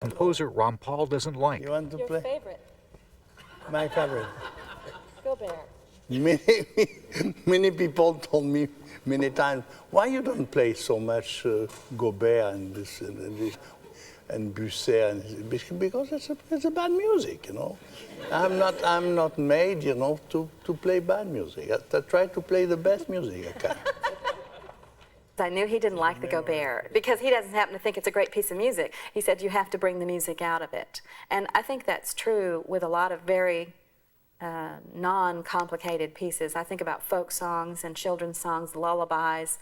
composer Rampal doesn't like. You want to Your play? favorite, My favorite. Gobert. Many people told me many times, why you don't play so much Gobert and this and Busset, and because it's a bad music, you know. I'm not made, you know, to play bad music. I try to play the best music I can. I knew he didn't like the Gobert because he doesn't happen to think it's a great piece of music. He said you have to bring the music out of it. And I think that's true with a lot of very non-complicated pieces. I think about folk songs and children's songs, lullabies.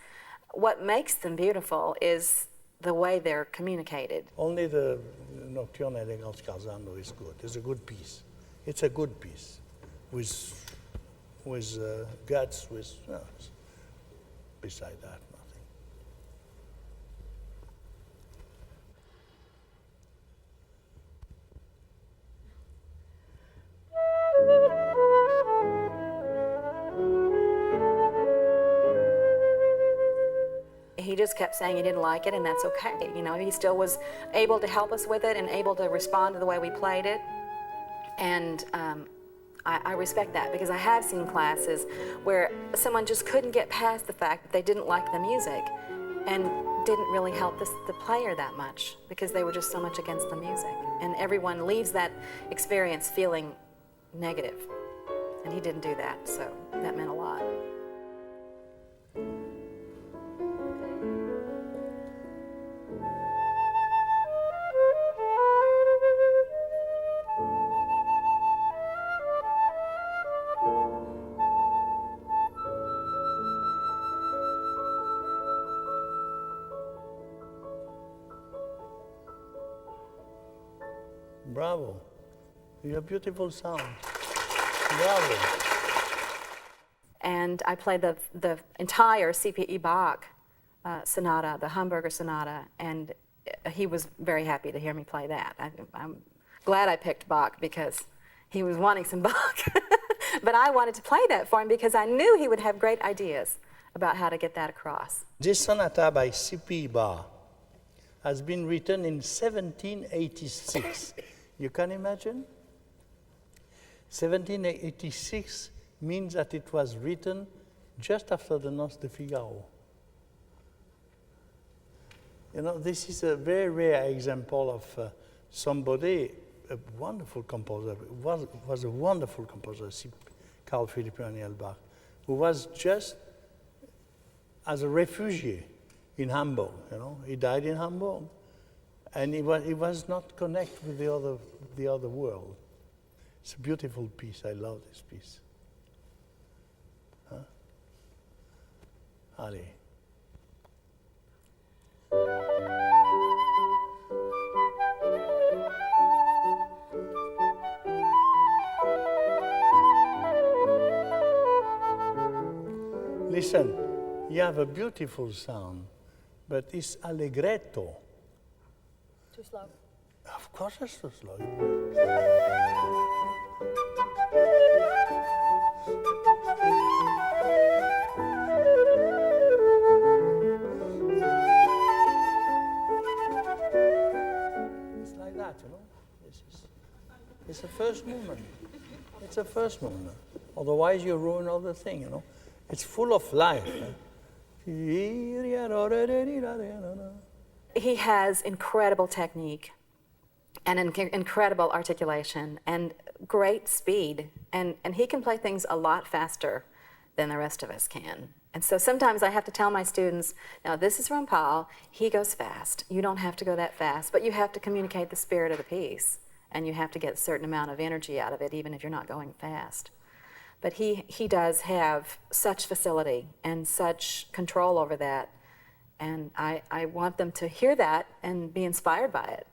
What makes them beautiful is the way they're communicated. Only the Nocturne Elegance Carzano is good. It's a good piece. It's a good piece with guts, with beside that, nothing. He just kept saying he didn't like it, and that's okay. You know, he still was able to help us with it and able to respond to the way we played it. And I respect that because I have seen classes where someone just couldn't get past the fact that they didn't like the music and didn't really help the player that much because they were just so much against the music. And everyone leaves that experience feeling negative. And he didn't do that, so that meant a lot. Bravo. You have beautiful sound. Bravo. And I played the entire C.P.E. Bach sonata, the Hamburger Sonata, and he was very happy to hear me play that. I'm glad I picked Bach because he was wanting some Bach. But I wanted to play that for him because I knew he would have great ideas about how to get that across. This sonata by C.P.E. Bach has been written in 1786. You can imagine? 1786 means that it was written just after the Noce de Figaro. You know, this is a very rare example of somebody, a wonderful composer, was a wonderful composer, Carl Philipp Emanuel Bach, who was just as a refugee in Hamburg, you know. He died in Hamburg, and he was not connected with the other world. It's a beautiful piece. I love this piece. Huh? Allez. Listen, you have a beautiful sound, but it's allegretto. Too slow. Of course it's too slow. It's like that, you know. It's the first movement. It's the first movement. Otherwise you ruin all the thing, you know. It's full of life. He has incredible technique and incredible articulation and great speed. And he can play things a lot faster than the rest of us can. And so sometimes I have to tell my students, now this is Rampal, he goes fast. You don't have to go that fast, but you have to communicate the spirit of the piece. And you have to get a certain amount of energy out of it, even if you're not going fast. But he does have such facility and such control over that. And I want them to hear that and be inspired by it.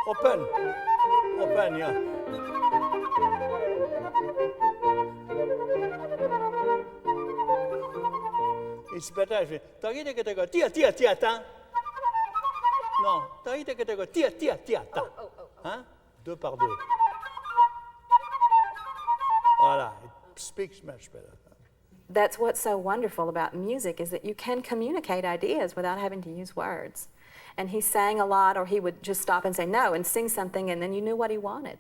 Open. Open, yeah. It's better if you... ta. Non, ta. Hein? Deux par deux. Voilà, it speaks much better. That's what's so wonderful about music, is that you can communicate ideas without having to use words. And he sang a lot, or he would just stop and say no and sing something, and then you knew what he wanted.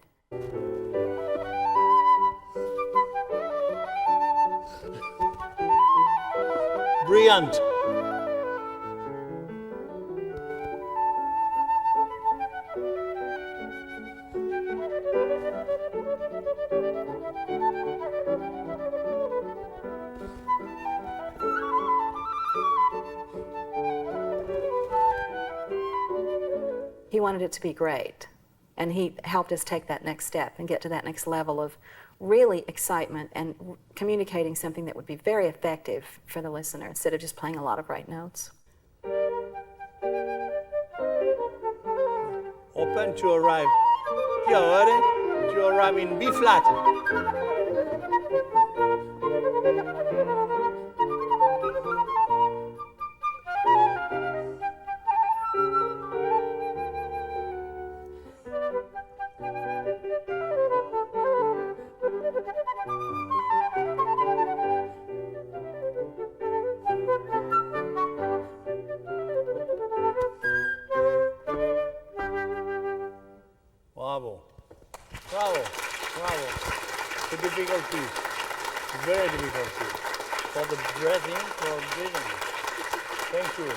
Brilliant. He wanted it to be great, and he helped us take that next step and get to that next level of really excitement and communicating something that would be very effective for the listener instead of just playing a lot of right notes. Open to arrive. To arrive in B flat. Bravo. Bravo. Bravo. It's a difficult piece. Very difficult piece. For the breathing, for breathing. Thank you.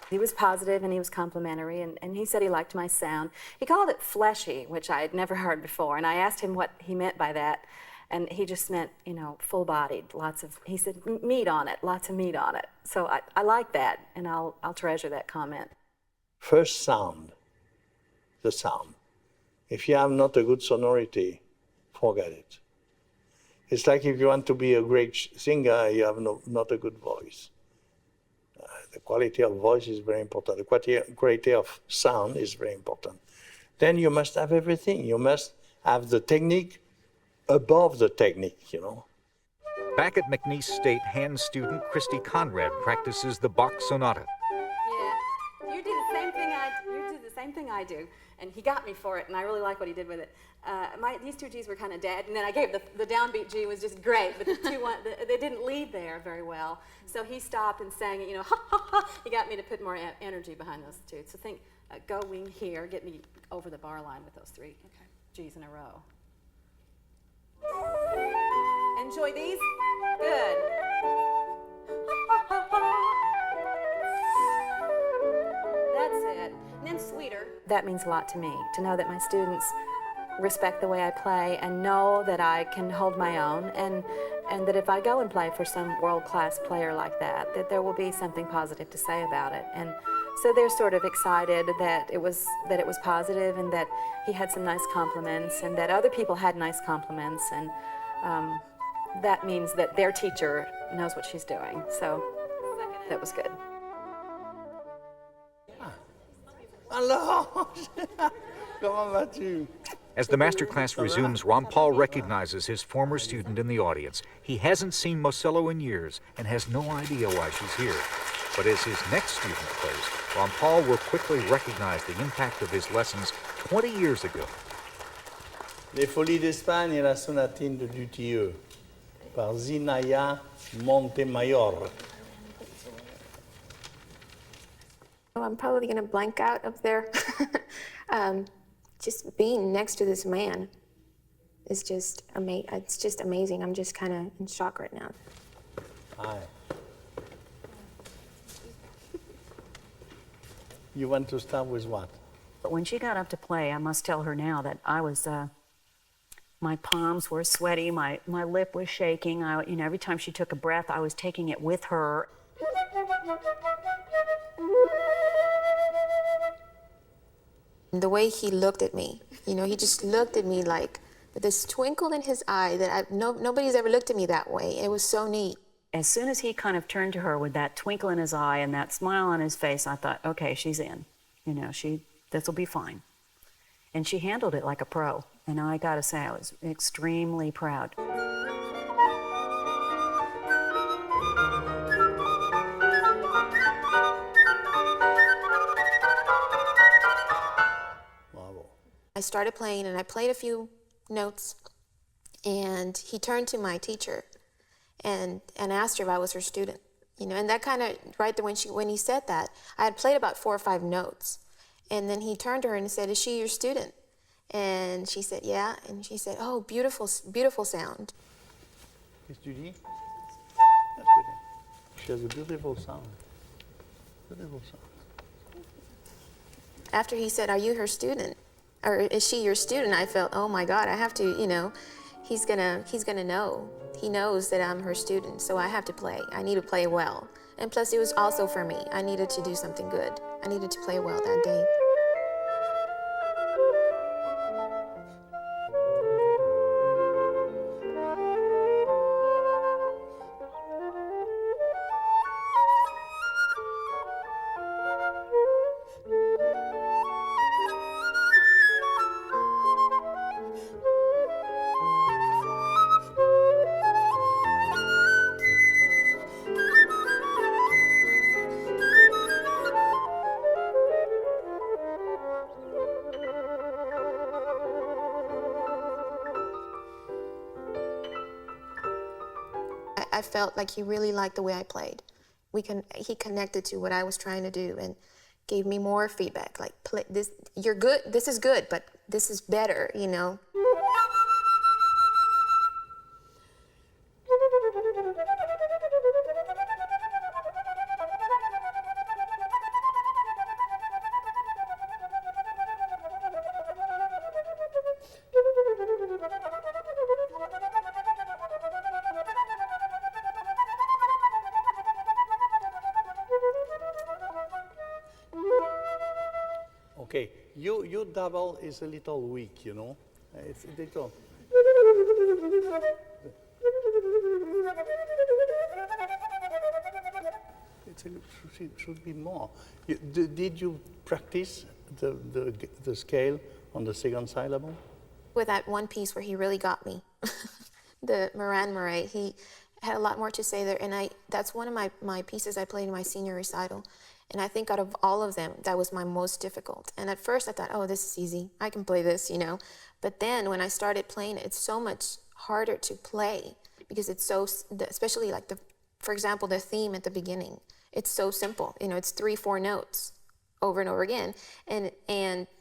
He was positive and he was complimentary, and he said he liked my sound. He called it fleshy, which I had never heard before, and I asked him what he meant by that, and he just meant, you know, full-bodied, he said meat on it, lots of meat on it. So I like that, and I'll treasure that comment. First sound, the sound. If you have not a good sonority, forget it. It's like if you want to be a great singer, you have not a good voice. The quality of voice is very important. The quality of sound is very important. Then you must have everything. You must have the technique above the technique, you know. Back at McNeese State, hand student Christy Conrad practices the Bach Sonata. Yeah, you do the same thing I do, and he got me for it, and I really like what he did with it. These two G's were kind of dead, and then I gave the downbeat G was just great, but they didn't lead there very well. So he stopped and sang it, you know, ha ha ha. He got me to put more energy behind those two. So think, go wing here, get me over the bar line with those three G's in a row. Enjoy these? Good. That's it. And then sweeter. That means a lot to me, to know that my students respect the way I play and know that I can hold my own, and that if I go and play for some world-class player like that there will be something positive to say about it. And so they're sort of excited that it was positive, and that he had some nice compliments, and that other people had nice compliments, and that means that their teacher knows what she's doing. So that was good. Hello. Comment vas-tu? As the masterclass resumes, Rampal recognizes his former student in the audience. He hasn't seen Mosello in years and has no idea why she's here. But as his next student plays, Rampal will quickly recognize the impact of his lessons 20 years ago. Les Folies d'Espagne et la sonatine de Dutilleux par Zinaya Montemayor. Oh, I'm probably going to blank out up there. Just being next to this man is just it's just amazing. I'm just kind of in shock right now. Hi. You want to start with what? But when she got up to play, I must tell her now that I was, my palms were sweaty, my lip was shaking. Every time she took a breath, I was taking it with her. The way he looked at me, he just looked at me like with this twinkle in his eye that nobody's ever looked at me that way. It was so neat. As soon as he kind of turned to her with that twinkle in his eye and that smile on his face, I thought, okay, she's in. This will be fine. And she handled it like a pro. And I got to say, I was extremely proud. Bravo. I started playing and I played a few notes, and he turned to my teacher and asked her if I was her student. You know, and that kind of, right there when he said that, I had played about 4 or 5 notes. And then he turned to her and said, "Is she your student?" And she said, "Yeah." And she said, "Oh, beautiful, beautiful sound." Qu'est-ce que tu dis? That's good. She has a beautiful sound. Beautiful sound. After he said, "Are you her student? Or is she your student?" I felt, oh my God, I have to, you know, he's gonna know. He knows that I'm her student, so I have to play. I need to play well. And plus, it was also for me. I needed to do something good. I needed to play well that day. I felt like he really liked the way I played. He connected to what I was trying to do and gave me more feedback. Like, play this, you're good. This is good, but this is better. You know. Okay, your double is a little weak, you know. It's a little. Should be more. Did you practice the scale on the second syllable? With that one piece where he really got me, the Moran Murray, he had a lot more to say there, and that's one of my pieces I played in my senior recital. And I think out of all of them, that was my most difficult. And at first I thought, oh, this is easy. I can play this, you know. But then when I started playing it, it's so much harder to play because it's so, especially like for example, the theme at the beginning. It's so simple. You know, it's 3, 4 notes over and over again. And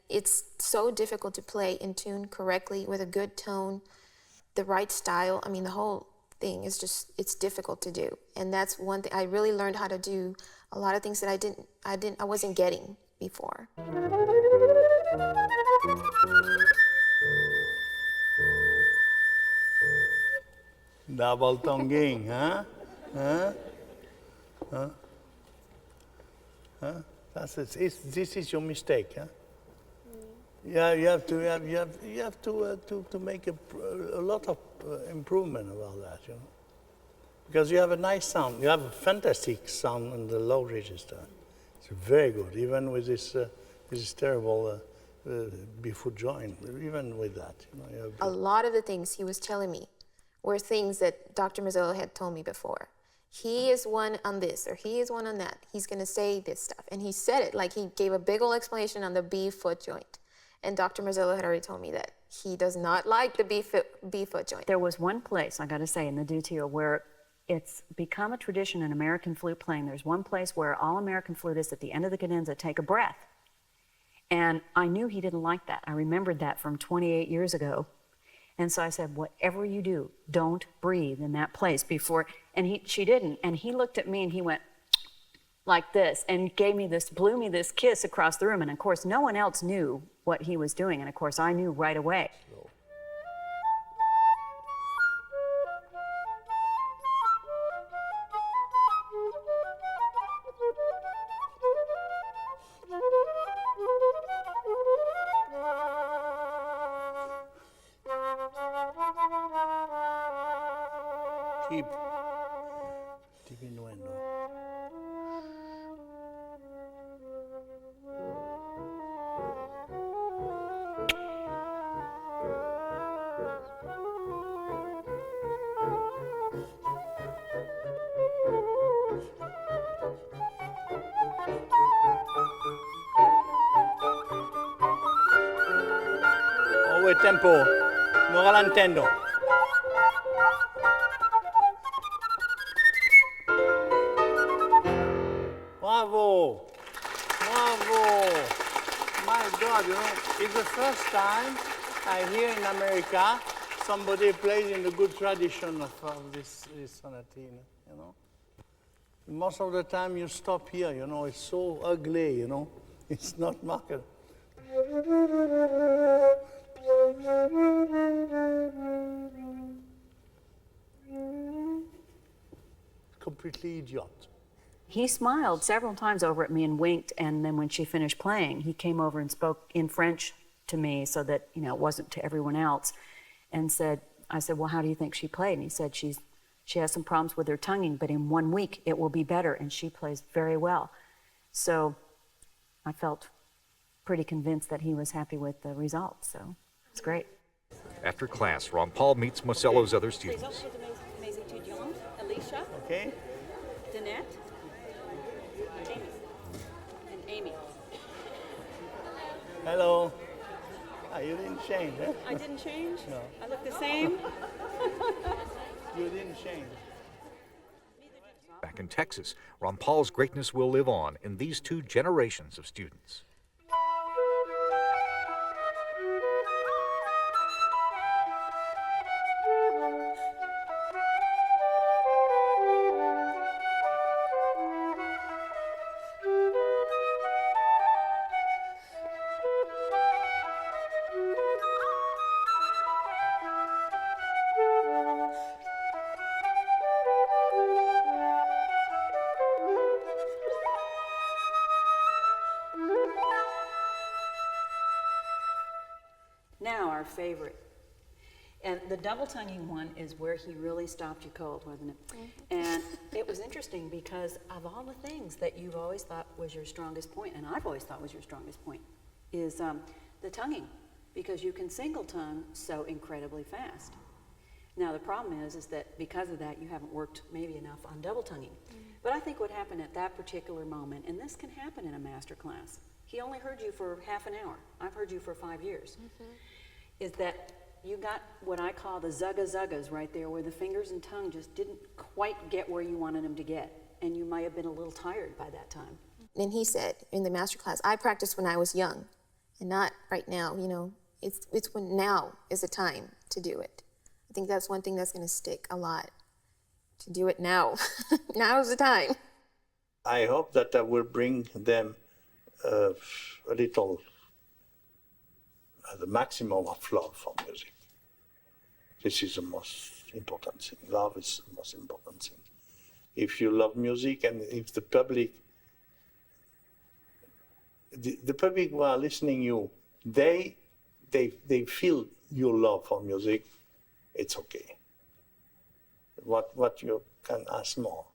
it's so difficult to play in tune correctly with a good tone, the right style. I mean, the whole thing is just, it's difficult to do. And that's one thing I really learned how to do. A lot of things that I wasn't getting before. Double tonguing, huh? This is your mistake, huh? Yeah, you have to make a lot of improvement about that, you know. Because you have a nice sound. You have a fantastic sound in the low register. It's very good, even with this terrible B-foot joint. Even with that, you know, you have A lot of the things he was telling me were things that Dr. Mazzillo had told me before. He is one on this, or he is one on that. He's going to say this stuff. And he said it like he gave a big old explanation on the B-foot joint. And Dr. Mazzillo had already told me that he does not like the B-foot joint. There was one place, I got to say, in the Dutio where it's become a tradition in American flute playing. There's one place where all American flutists at the end of the cadenza take a breath. And I knew he didn't like that. I remembered that from 28 years ago. And so I said, whatever you do, don't breathe in that place before. And she didn't. And he looked at me and he went like this and blew me this kiss across the room. And of course, no one else knew what he was doing. And of course, I knew right away. keep diminuendo. Nuovo tempo, no rallentando. Bravo! Bravo! My God, you know, it's the first time I hear in America somebody plays in the good tradition of this sonatine, you know. Most of the time you stop here, you know, it's so ugly, you know. It's not marked. Completely idiot. He smiled several times over at me and winked, and then when she finished playing, he came over and spoke in French to me so that, you know, it wasn't to everyone else, and I said, well, how do you think she played? And he said, she has some problems with her tonguing, but in 1 week it will be better, and she plays very well. So I felt pretty convinced that he was happy with the results, so it's great. After class, Rampal meets Mosello's other students. Alicia, Okay? Danette, Amy, and Amy. Hello. Ah, you didn't change, eh? I didn't change? No. I look the same? You didn't change. Back in Texas, Rampal's greatness will live on in these two generations of students. Now our favorite. And the double tonguing one is where he really stopped you cold, wasn't it? Mm-hmm. And it was interesting because of all the things that you've always thought was your strongest point, and I've always thought was your strongest point, is the tonguing, because you can single tongue so incredibly fast. Now the problem is that because of that you haven't worked maybe enough on double tonguing. Mm-hmm. But I think what happened at that particular moment, and this can happen in a master class, he only heard you for half an hour. I've heard you for 5 years. Mm-hmm. Is that you got what I call the zugga-zuggas right there, where the fingers and tongue just didn't quite get where you wanted them to get, and you might have been a little tired by that time. And he said in the master class, I practiced when I was young, and not right now, you know. It's when now is the time to do it. I think that's one thing that's going to stick a lot, to do it now. Now is the time. I hope that I will bring them a little, the maximum of love for music. This is the most important thing. Love is the most important thing. If you love music, and if the public who are listening you, they feel your love for music, it's okay. What you can ask more.